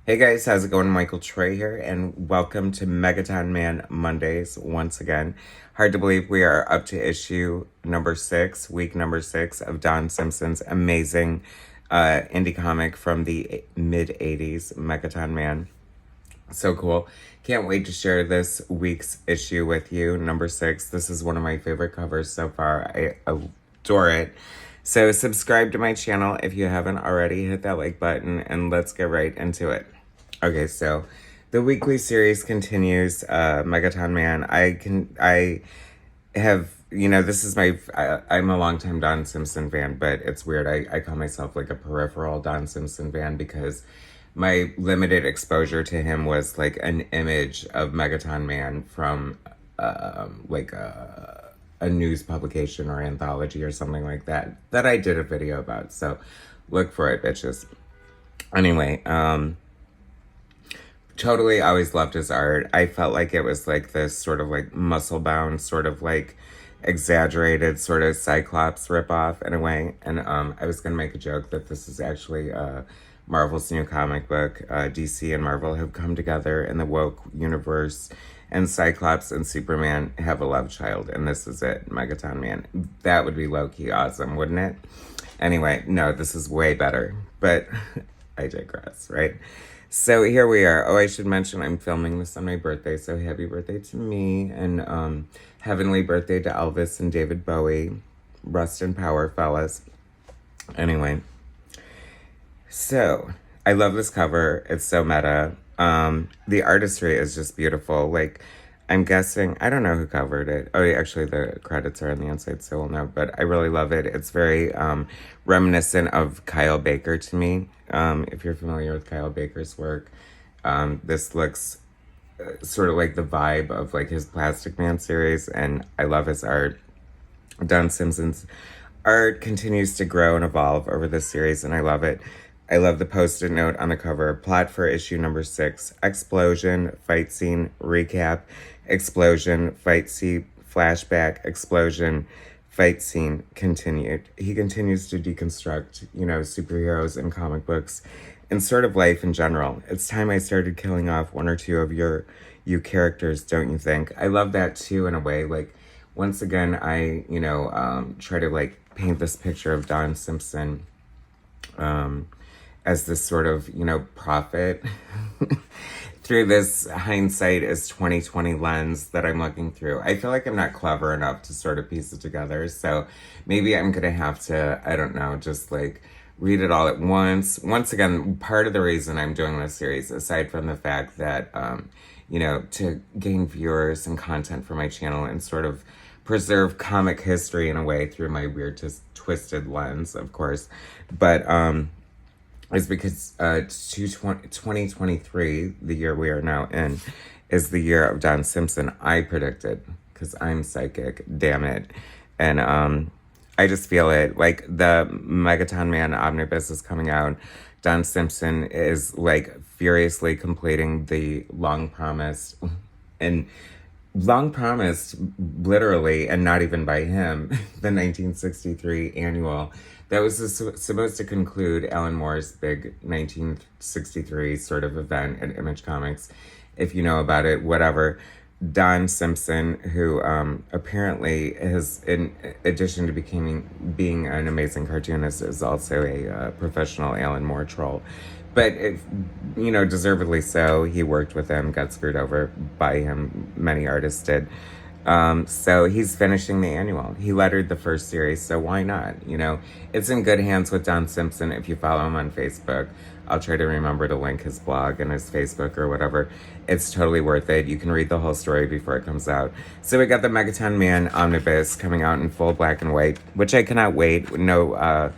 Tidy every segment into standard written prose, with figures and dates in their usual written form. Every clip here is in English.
Hey guys, how's it going? Michael Troy here, and welcome to Megaton Man Mondays once again. Hard to believe we are up to issue number 6, week number 6 of Don Simpson's amazing indie comic from the mid 80s, Megaton Man. So cool. Can't wait to share this week's issue with you, number 6. This is one of my favorite covers so far. I adore it. So subscribe to my channel if you haven't already. Hit that like button and let's get right into it. Okay, so the weekly series continues. Megaton Man. I have, this is I'm a longtime Don Simpson fan, but it's weird. I call myself like a peripheral Don Simpson fan because my limited exposure to him was like an image of Megaton Man from a news publication or anthology or something like that I did a video about. So look for it, bitches. Anyway, totally always loved his art. I felt like it was like this sort of like muscle bound, sort of like exaggerated sort of Cyclops ripoff in a way. And I was gonna make a joke that this is actually Marvel's new comic book. DC and Marvel have come together in the woke universe, and Cyclops and Superman have a love child, and this is it, Megaton Man. That would be low-key awesome, wouldn't it? Anyway, no, this is way better, but I digress, right? So here we are. Oh, I should mention I'm filming this on my birthday, so happy birthday to me, and heavenly birthday to Elvis and David Bowie. Rest in power, fellas. Anyway, so I love this cover. It's so meta. The artistry is just beautiful. Like, I'm guessing, I don't know who covered it. Oh, yeah, actually the credits are on the inside, so we'll know. But I really love it. It's very reminiscent of Kyle Baker to me. If you're familiar with Kyle Baker's work, this looks sort of like the vibe of like his Plastic Man series, and I love his art. Don Simpson's art continues to grow and evolve over this series, and I love it. I love the post-it note on the cover. Plot for issue number 6. Explosion, fight scene, recap. Explosion, fight scene, flashback. Explosion, fight scene, continued. He continues to deconstruct, superheroes and comic books and sort of life in general. It's time I started killing off one or two of you characters, don't you think? I love that too, in a way. Like, once again, I, try to like paint this picture of Don Simpson, as this sort of, prophet through this hindsight is 2020 lens that I'm looking through. I feel like I'm not clever enough to sort of piece it together. So maybe I'm going to have to, I don't know, just like read it all at once. Once again, part of the reason I'm doing this series, aside from the fact that, to gain viewers and content for my channel and sort of preserve comic history in a way through my weird, twisted lens, of course. But, is because 2023, the year we are now in, is the year of Don Simpson. I predicted, because I'm psychic, damn it. And I just feel it. Like, the Megaton Man omnibus is coming out. Don Simpson is like furiously completing the long promised, literally, and not even by him, the 1963 annual. That was supposed to conclude Alan Moore's big 1963 sort of event at Image Comics. If you know about it, whatever. Don Simpson, who apparently has, in addition to being an amazing cartoonist, is also a professional Alan Moore troll. But, deservedly so. He worked with him, got screwed over by him. Many artists did. So he's finishing the annual. He lettered the first series, so why not? It's in good hands with Don Simpson. If you follow him on Facebook, I'll try to remember to link his blog and his Facebook or whatever. It's totally worth it. You can read the whole story before it comes out. So we got the Megaton Man omnibus coming out in full black and white, which I cannot wait. No,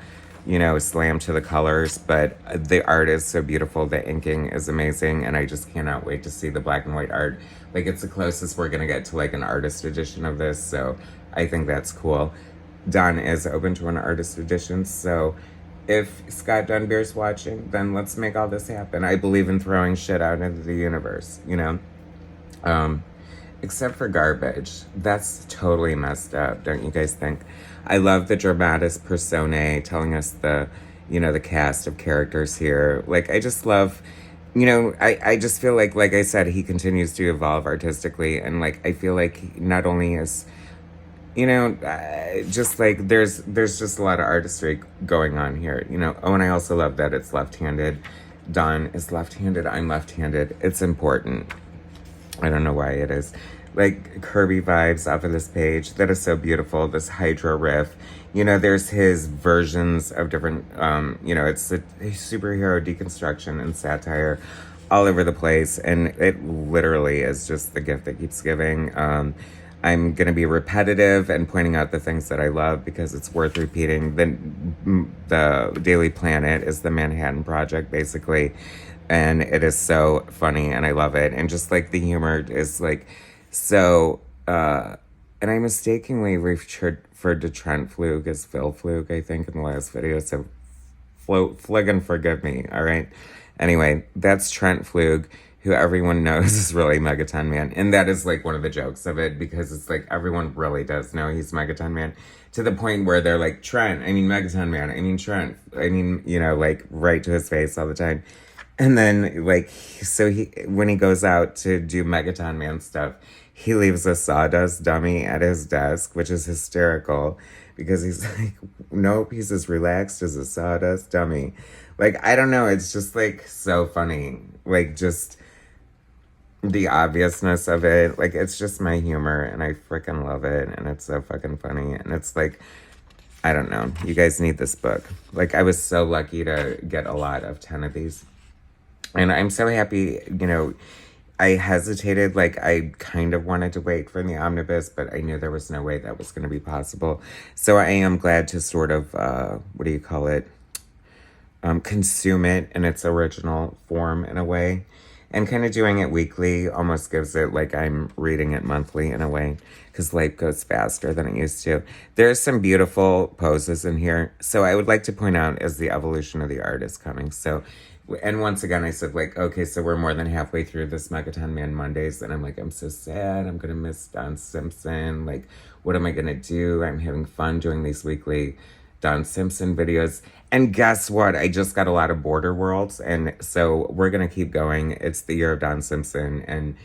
slam to the colors, but the art is so beautiful. The inking is amazing, and I just cannot wait to see the black and white art. Like, it's the closest we're gonna get to like an artist edition of this, so I think that's cool. Don is open to an artist edition, so if Scott Dunbeer's watching, then let's make all this happen. I believe in throwing shit out into the universe, except for garbage. That's totally messed up, don't you guys think? I love the dramatis personae telling us the cast of characters here. Like, I just love I just feel like I said, he continues to evolve artistically. And like, I feel like not only is, just like there's just a lot of artistry going on here. Oh, and I also love that it's left-handed. Don is left-handed. I'm left-handed. It's important. I don't know why it is. Like Kirby vibes off of this page. That is so beautiful. This Hydra riff. There's his versions of different, it's a superhero deconstruction and satire all over the place. And it literally is just the gift that keeps giving. I'm going to be repetitive and pointing out the things that I love because it's worth repeating. The Daily Planet is the Manhattan Project, basically. And it is so funny and I love it. And just like the humor is like so, and I mistakenly referred to Trent Flug as Phil Flug, I think, in the last video. So Flug and forgive me, all right? Anyway, that's Trent Flug, who everyone knows is really Megaton Man. And that is like one of the jokes of it, because it's like everyone really does know he's Megaton Man, to the point where they're like, Trent, I mean Megaton Man, I mean Trent, I mean, like right to his face all the time. And then like, so when he goes out to do Megaton Man stuff, he leaves a sawdust dummy at his desk, which is hysterical because he's like, nope, he's as relaxed as a sawdust dummy. Like, I don't know, it's just like so funny. Like, just the obviousness of it. Like, it's just my humor and I freaking love it. And it's so fucking funny. And it's like, I don't know, you guys need this book. Like, I was so lucky to get a lot of 10 of these. And I'm so happy, I hesitated, like I kind of wanted to wait for the omnibus, but I knew there was no way that was going to be possible. So I am glad to sort of, consume it in its original form in a way. And kind of doing it weekly almost gives it like I'm reading it monthly in a way, because life goes faster than it used to. There's some beautiful poses in here. So I would like to point out as the evolution of the art is coming. So, and once again, I said like, okay, so we're more than halfway through this Megaton Man Mondays. And I'm like, I'm so sad. I'm going to miss Don Simpson. Like, what am I going to do? I'm having fun doing these weekly Don Simpson videos. And guess what? I just got a lot of Border Worlds. And so we're going to keep going. It's the year of Don Simpson. And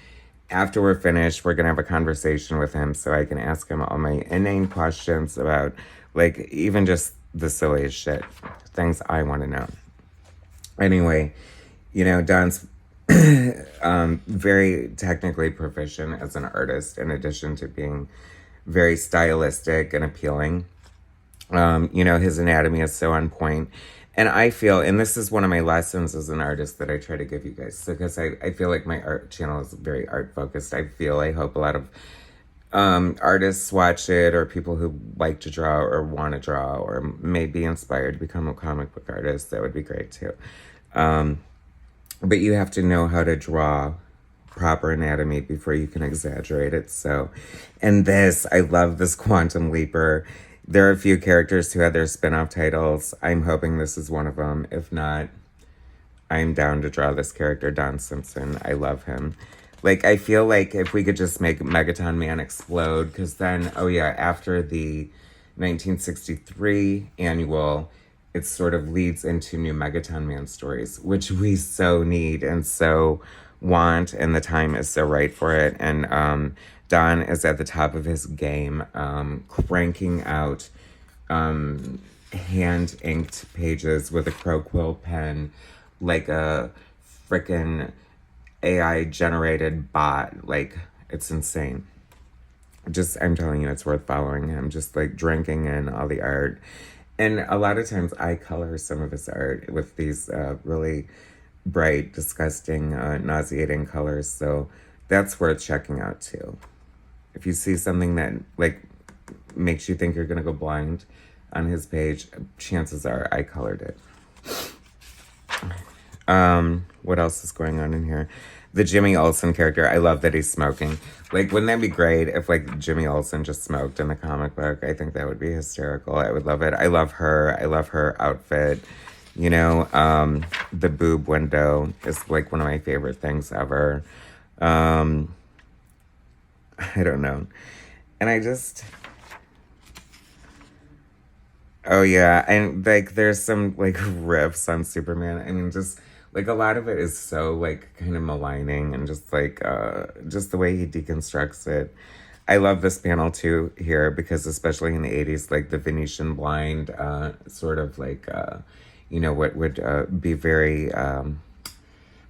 after we're finished, we're going to have a conversation with him so I can ask him all my inane questions about, like, even just the silliest shit. Things I want to know. Anyway, Don's very technically proficient as an artist, in addition to being very stylistic and appealing. His anatomy is so on point. And I feel, and this is one of my lessons as an artist that I try to give you guys, because I feel like my art channel is very art focused. I hope a lot of artists watch it, or people who like to draw or want to draw or may be inspired to become a comic book artist. That would be great too. But you have to know how to draw proper anatomy before you can exaggerate it. So, and I love this Quantum Leaper. There are a few characters who had their spin-off titles. I'm hoping this is one of them. If not, I'm down to draw this character, Don Simpson. I love him. Like, I feel like if we could just make Megaton Man explode, because then, after the 1963 annual, it sort of leads into new Megaton Man stories, which we so need and so want, and the time is so right for it. And Don is at the top of his game, cranking out hand-inked pages with a crow quill pen, like a frickin' AI-generated bot. Like, it's insane. I'm telling you, it's worth following him. Just, like, drinking in all the art. And a lot of times I color some of his art with these really bright, disgusting, nauseating colors. So that's worth checking out, too. If you see something that, like, makes you think you're going to go blind on his page, chances are I colored it. What else is going on in here? The Jimmy Olsen character, I love that he's smoking. Like, wouldn't that be great if, like, Jimmy Olsen just smoked in the comic book? I think that would be hysterical. I would love it. I love her. I love her outfit. The boob window is, like, one of my favorite things ever. I don't know. And I just... Oh, yeah. And, like, there's some, like, riffs on Superman. I mean, just Like a lot of it is so like kind of maligning and just the way he deconstructs it. I love this panel too here because especially in the 80s, like the Venetian blind, sort of like, what would be very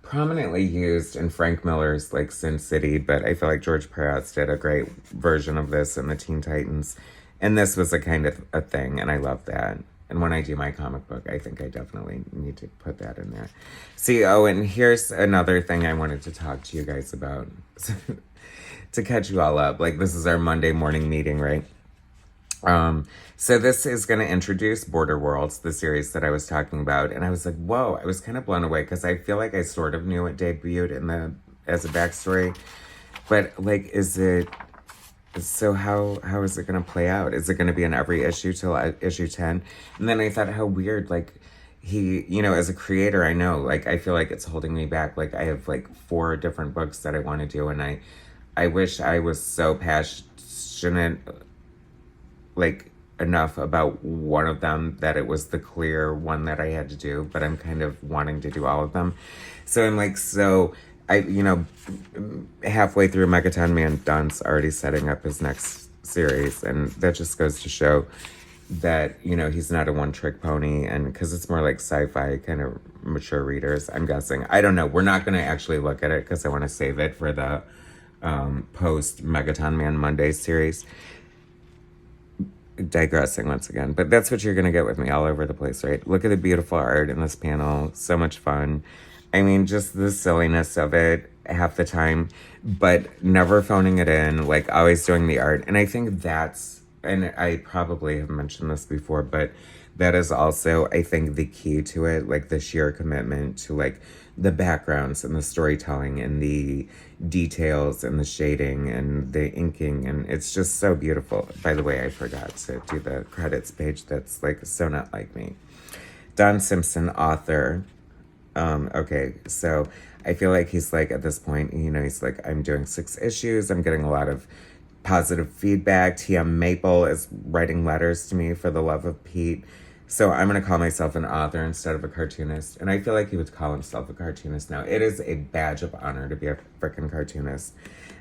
prominently used in Frank Miller's like Sin City, but I feel like George Perez did a great version of this in the Teen Titans. And this was a kind of a thing, and I love that. And when I do my comic book, I think I definitely need to put that in there. See, oh, and here's another thing I wanted to talk to you guys about. To catch you all up. Like, this is our Monday morning meeting, right? So this is going to introduce Border Worlds, the series that I was talking about. And I was like, whoa, I was kind of blown away because I feel like I sort of knew it debuted as a backstory. But, like, so how is it going to play out? Is it going to be in every issue till issue 10? And then I thought, how weird, like, he, as a creator, I know, like, I feel like it's holding me back. Like, I have, like, 4 different books that I want to do, and I wish I was so passionate, like, enough about one of them that it was the clear one that I had to do, but I'm kind of wanting to do all of them. So I'm like, halfway through Megaton Man, Don's already setting up his next series, and that just goes to show that, he's not a one-trick pony, and because it's more like sci-fi kind of mature readers, I'm guessing. I don't know. We're not going to actually look at it because I want to save it for the post Megaton Man Monday series. Digressing once again, but that's what you're gonna get with me all over the place, right? Look at the beautiful art in this panel, so much fun. I mean, just the silliness of it half the time, but never phoning it in, like always doing the art. And I think and I probably have mentioned this before, but that is also, I think, the key to it, like the sheer commitment to like the backgrounds and the storytelling and the details and the shading and the inking, and it's just so beautiful. By the way, I forgot to do the credits page. That's like so not like me. Don Simpson, author. Okay, so I feel like he's like at this point, he's like, I'm doing 6 issues. I'm getting a lot of positive feedback. TM Maple is writing letters to me for the love of Pete. So I'm going to call myself an author instead of a cartoonist. And I feel like he would call himself a cartoonist now. It is a badge of honor to be a freaking cartoonist.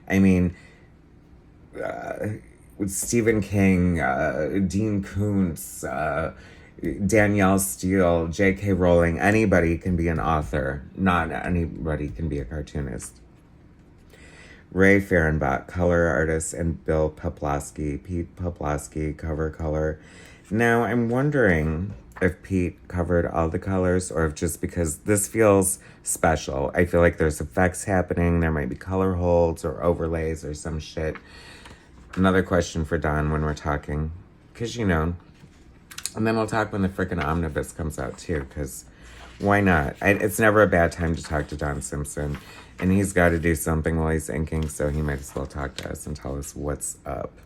I mean, with Stephen King, Dean Koontz, Danielle Steele, J.K. Rowling, anybody can be an author. Not anybody can be a cartoonist. Ray Fehrenbach, color artist, and Bill Poplawski, Pete Poplawski, cover color. Now, I'm wondering if Pete covered all the colors or if just because this feels special. I feel like there's effects happening. There might be color holds or overlays or some shit. Another question for Don when we're talking. Because, and then we'll talk when the frickin' omnibus comes out, too. Because why not? It's never a bad time to talk to Don Simpson. And he's got to do something while he's inking, so he might as well talk to us and tell us what's up.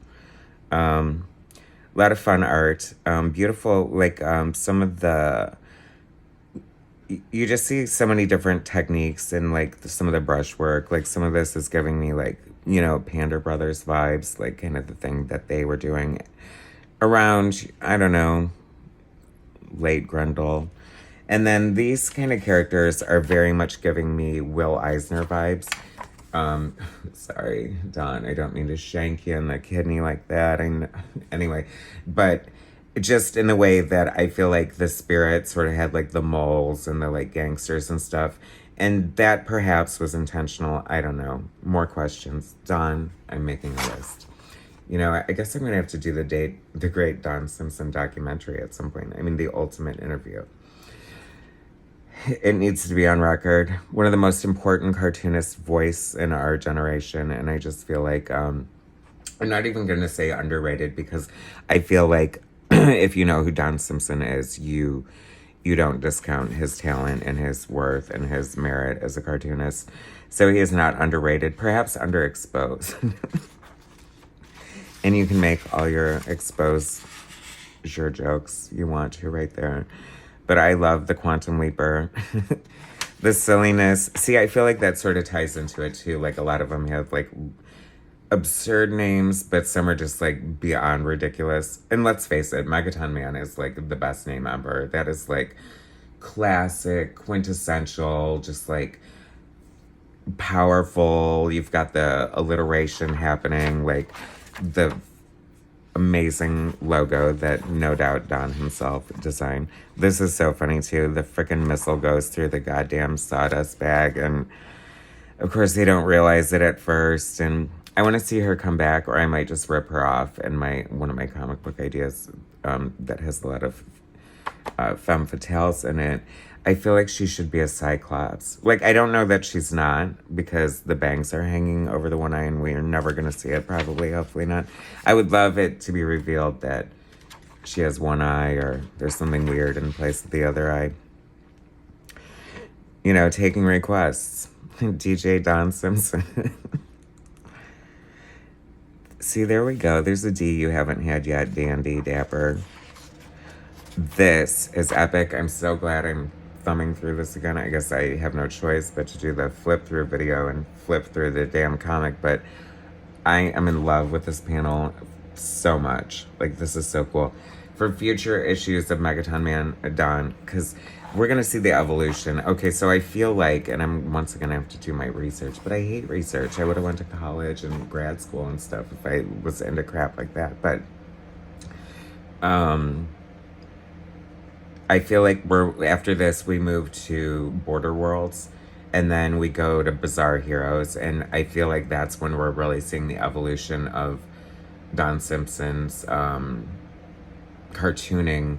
A lot of fun art, beautiful, like some of the, you just see so many different techniques and like some of the brushwork, like some of this is giving me like, Pander Brothers vibes, like kind of the thing that they were doing around, I don't know, late Grendel. And then these kind of characters are very much giving me Will Eisner vibes. Sorry, Don, I don't mean to shank you in the kidney like that. Anyway, but just in the way that I feel like the spirit sort of had like the moles and the like gangsters and stuff. And that perhaps was intentional. I don't know. More questions. Don, I'm making a list. I guess I'm going to have to do the great Don Simpson documentary at some point. I mean, the ultimate interview. It needs to be on record. One of the most important cartoonist voice in our generation. And I just feel like, I'm not even going to say underrated because I feel like if you know who Don Simpson is, you don't discount his talent and his worth and his merit as a cartoonist. So he is not underrated, perhaps underexposed. And you can make all your exposure jokes you want to right there. But I love the Quantum Leaper. The silliness. See, I feel like that sort of ties into it too. Like a lot of them have like absurd names, but some are just like beyond ridiculous. And let's face it, Megaton Man is like the best name ever. That is like classic, quintessential, just like powerful. You've got the alliteration happening, like the amazing logo that no doubt Don himself designed. This is so funny too. The freaking missile goes through the goddamn sawdust bag, and of course they don't realize it at first. And I want to see her come back, or I might just rip her off. And one of my comic book ideas that has a lot of femme fatales in it. I feel like she should be a Cyclops. Like, I don't know that she's not, because the bangs are hanging over the one eye and we're never going to see it, probably, hopefully not. I would love it to be revealed that she has one eye, or there's something weird in place with the other eye. You know, taking requests. DJ Don Simpson. See, there we go. There's a D you haven't had yet, Dandy Dapper. This is epic. I'm so glad I'm thumbing through this again. I guess I have no choice but to do the flip through video and flip through the damn comic, but I am in love with this panel so much. Like, this is so cool. For future issues of Megaton Man Don, because we're going to see the evolution. Okay, so I feel like, and I'm once again have to do my research, but I hate research. I would have went to college and grad school and stuff if I was into crap like that, but I feel like after this, we move to Border Worlds, and then we go to Bizarre Heroes, and I feel like that's when we're really seeing the evolution of Don Simpson's cartooning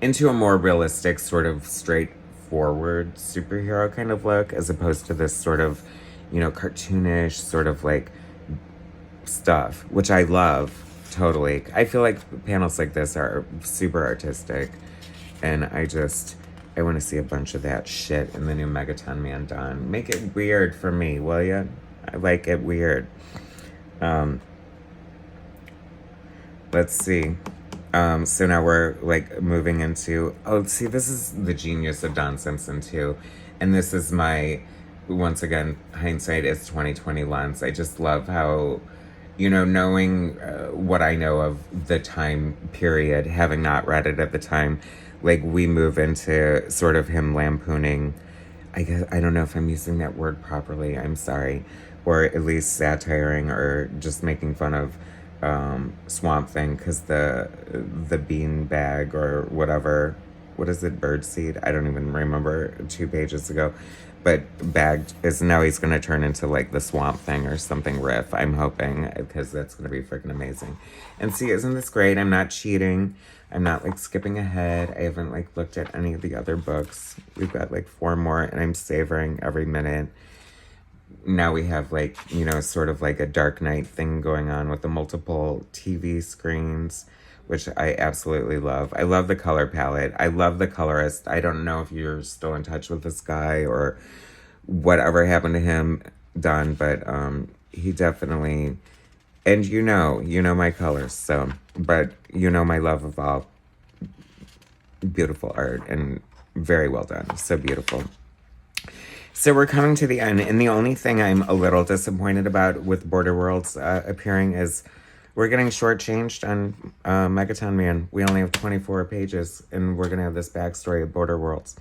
into a more realistic, sort of straightforward superhero kind of look, as opposed to this sort of, you know, cartoonish sort of like stuff, which I love totally. I feel like panels like this are super artistic. And I want to see a bunch of that shit in the new Megaton Man Don. Make it weird for me, will ya? I like it weird. Let's see. So now we're like moving into, see, this is the genius of Don Simpson too. And this is my, once again, hindsight is 2020 lens. I just love how, you know, knowing what I know of the time period, having not read it at the time, like, we move into sort of him lampooning, I guess, I don't know if I'm using that word properly, I'm sorry, or at least satiring or just making fun of Swamp Thing, because the bean bag or whatever, what is it, birdseed? I don't even remember 2 pages ago, but bagged is now he's going to turn into like the Swamp Thing or something riff, I'm hoping, because that's going to be freaking amazing. And see, isn't this great? I'm not cheating. I'm not like skipping ahead. I haven't like looked at any of the other books. We've got like 4 more, and I'm savoring every minute. Now we have like, you know, sort of like a Dark Knight thing going on with the multiple TV screens, which I absolutely love. I love the color palette. I love the colorist. I don't know if you're still in touch with this guy or whatever happened to him, Don, but he definitely, and you know my colors, so, but you know my love of all beautiful art, and very well done, so beautiful. So we're coming to the end, and the only thing I'm a little disappointed about with Border Worlds appearing is we're getting shortchanged on Megaton Man. We only have 24 pages, and we're going to have this backstory of Border Worlds,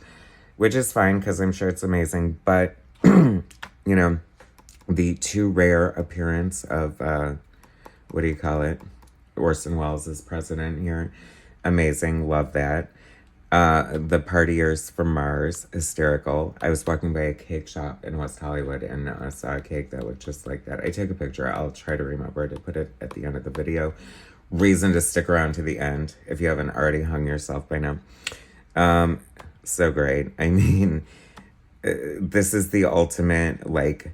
which is fine, because I'm sure it's amazing, but, you know, the too rare appearance of, what do you call it? Orson Welles as president here. Amazing, love that. The partiers from Mars, hysterical. I was walking by a cake shop in West Hollywood and I saw a cake that looked just like that. I took a picture. I'll try to remember to put it at the end of the video. Reason to stick around to the end if you haven't already hung yourself by now. So great. I mean, this is the ultimate, like,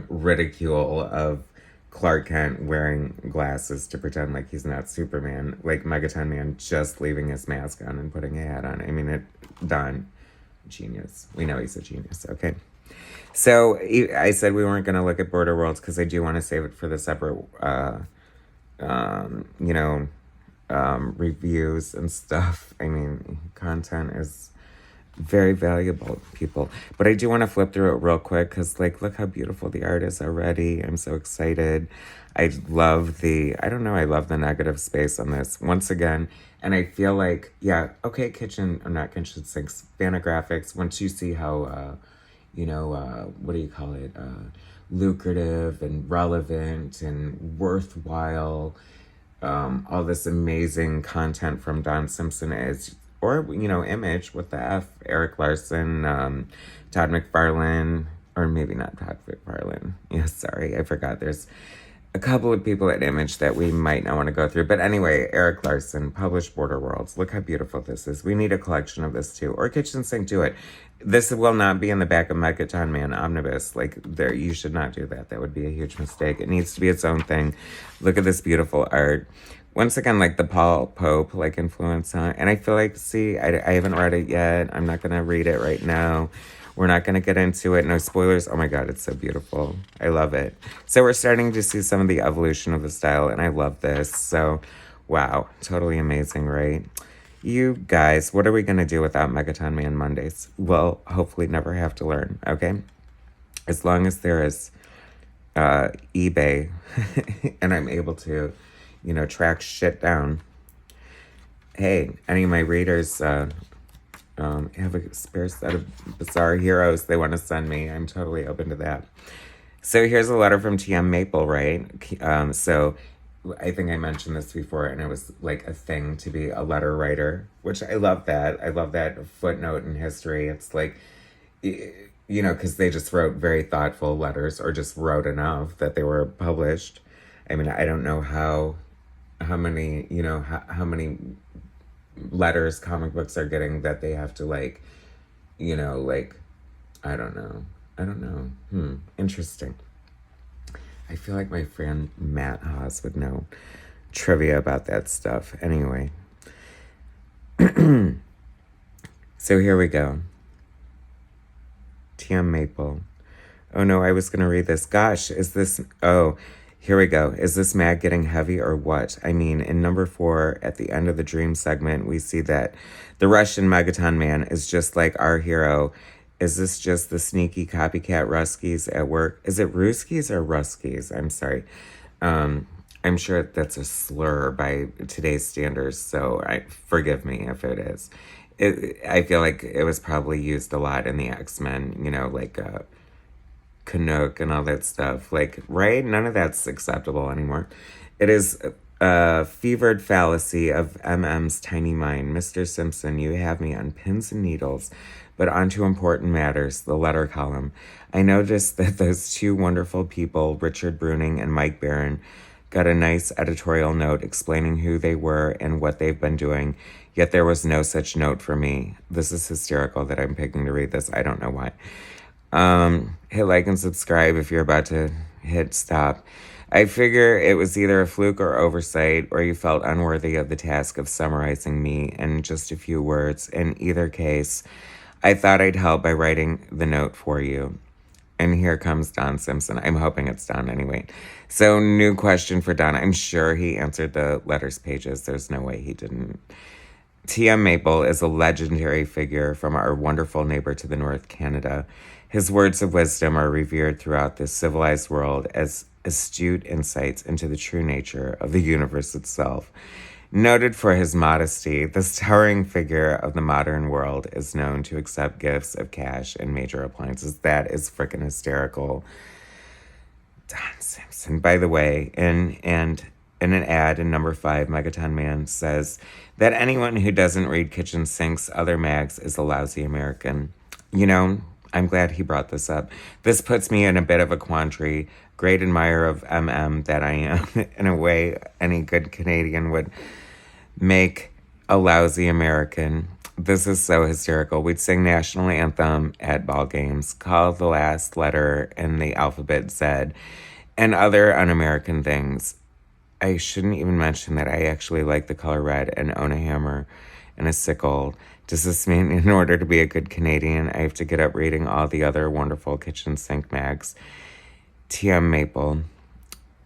ridicule of Clark Kent wearing glasses to pretend like he's not Superman, like Megaton Man just leaving his mask on and putting a hat on. I mean, Don, genius. We know he's a genius, okay? So I said we weren't going to look at Border Worlds because I do want to save it for the separate, reviews and stuff. I mean, content is very valuable, people. But I do want to flip through it real quick because, like, look how beautiful the art is already. I'm so excited. I love the negative space on this. Once again, And I feel like, yeah, okay, kitchen, or not kitchen sinks, graphics, once you see how, what do you call it, lucrative and relevant and worthwhile, all this amazing content from Don Simpson is, or, Image, with the F, Eric Larson, Todd McFarlane, or maybe not Todd McFarlane. Yeah, sorry, I forgot. There's a couple of people at Image that we might not want to go through. But anyway, Eric Larson published Border Wolrds. Look how beautiful this is. We need a collection of this too. Or Kitchen Sink, do it. This will not be in the back of Megaton Man Omnibus. Like, there, you should not do that. That would be a huge mistake. It needs to be its own thing. Look at this beautiful art. Once again, like the Paul Pope, like, influence on it. And I feel like, see, I haven't read it yet. I'm not going to read it right now. We're not going to get into it. No spoilers. Oh my God, it's so beautiful. I love it. So we're starting to see some of the evolution of the style, and I love this. So, wow, totally amazing, right? You guys, what are we going to do without Megaton Man Mondays? Well, hopefully never have to learn, okay? As long as there is eBay and I'm able to, track shit down. Hey, any of my readers... have a spare set of bizarre heroes they want to send me. I'm totally open to that. So here's a letter from TM Maple, right? So I think I mentioned this before, and it was like a thing to be a letter writer, which I love that. I love that footnote in history. It's like, because they just wrote very thoughtful letters, or just wrote enough that they were published. I mean, I don't know how many, how many letters comic books are getting that they have to I don't know. Interesting. I feel like my friend Matt Haas would know trivia about that stuff. Anyway. So here we go. TM Maple. Oh no, I was gonna read this. Gosh, is this, here we go. Is this mag getting heavy or what? I mean, in number 4, at the end of the dream segment, we see that the Russian Megaton Man is just like our hero. Is this just the sneaky copycat Ruskies at work? Is it Ruskies or Ruskies? I'm sorry. I'm sure that's a slur by today's standards, so forgive me if it is. I feel like it was probably used a lot in the X-Men, Canuck and all that stuff, right? None of that's acceptable anymore. It is a fevered fallacy of MM's tiny mind. Mr. Simpson, you have me on pins and needles, but onto important matters, the letter column. I noticed that those two wonderful people, Richard Bruning and Mike Barron, got a nice editorial note explaining who they were and what they've been doing, yet there was no such note for me. This is hysterical that I'm picking to read this. I don't know why. Hit like and subscribe if you're about to hit stop. I figure it was either a fluke or oversight, or you felt unworthy of the task of summarizing me in just a few words. In either case, I thought I'd help by writing the note for you. And here comes Don Simpson. I'm hoping it's Don anyway. So, new question for Don. I'm sure he answered the letters pages. There's no way he didn't. TM Maple is a legendary figure from our wonderful neighbor to the north, Canada. His words of wisdom are revered throughout the civilized world as astute insights into the true nature of the universe itself. Noted for his modesty, this towering figure of the modern world is known to accept gifts of cash and major appliances. That is freaking hysterical. Don Simpson. By the way, in an ad in number 5, Megaton Man says that anyone who doesn't read Kitchen Sink's other mags is a lousy American. I'm glad he brought this up. This puts me in a bit of a quandary. Great admirer of MM that I am. In a way, any good Canadian would make a lousy American. This is so hysterical. We'd sing national anthem at ball games, call the last letter in the alphabet Z, and other un-American things. I shouldn't even mention that I actually like the color red and own a hammer and a sickle. Does this mean in order to be a good Canadian, I have to get up reading all the other wonderful kitchen sink mags? TM Maple,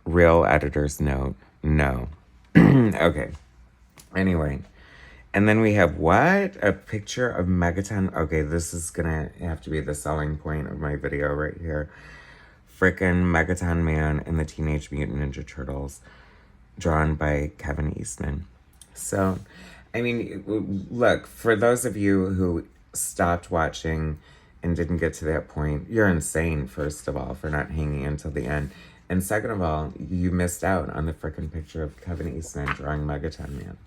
real editor's note, no. Okay. Anyway. And then we have what? A picture of Megaton. Okay, this is gonna have to be the selling point of my video right here. Frickin' Megaton Man and the Teenage Mutant Ninja Turtles, drawn by Kevin Eastman. So, I mean, look, for those of you who stopped watching and didn't get to that point, you're insane, first of all, for not hanging until the end. And second of all, you missed out on the frickin' picture of Kevin Eastman drawing Megaton Man.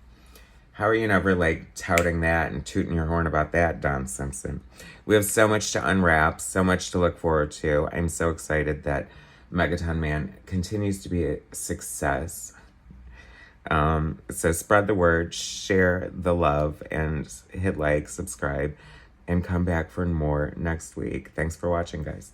How are you never, like, touting that and tooting your horn about that, Don Simpson? We have so much to unwrap, so much to look forward to. I'm so excited that Megaton Man continues to be a success. So spread the word, share the love, and hit like, subscribe, and come back for more next week. Thanks for watching, guys.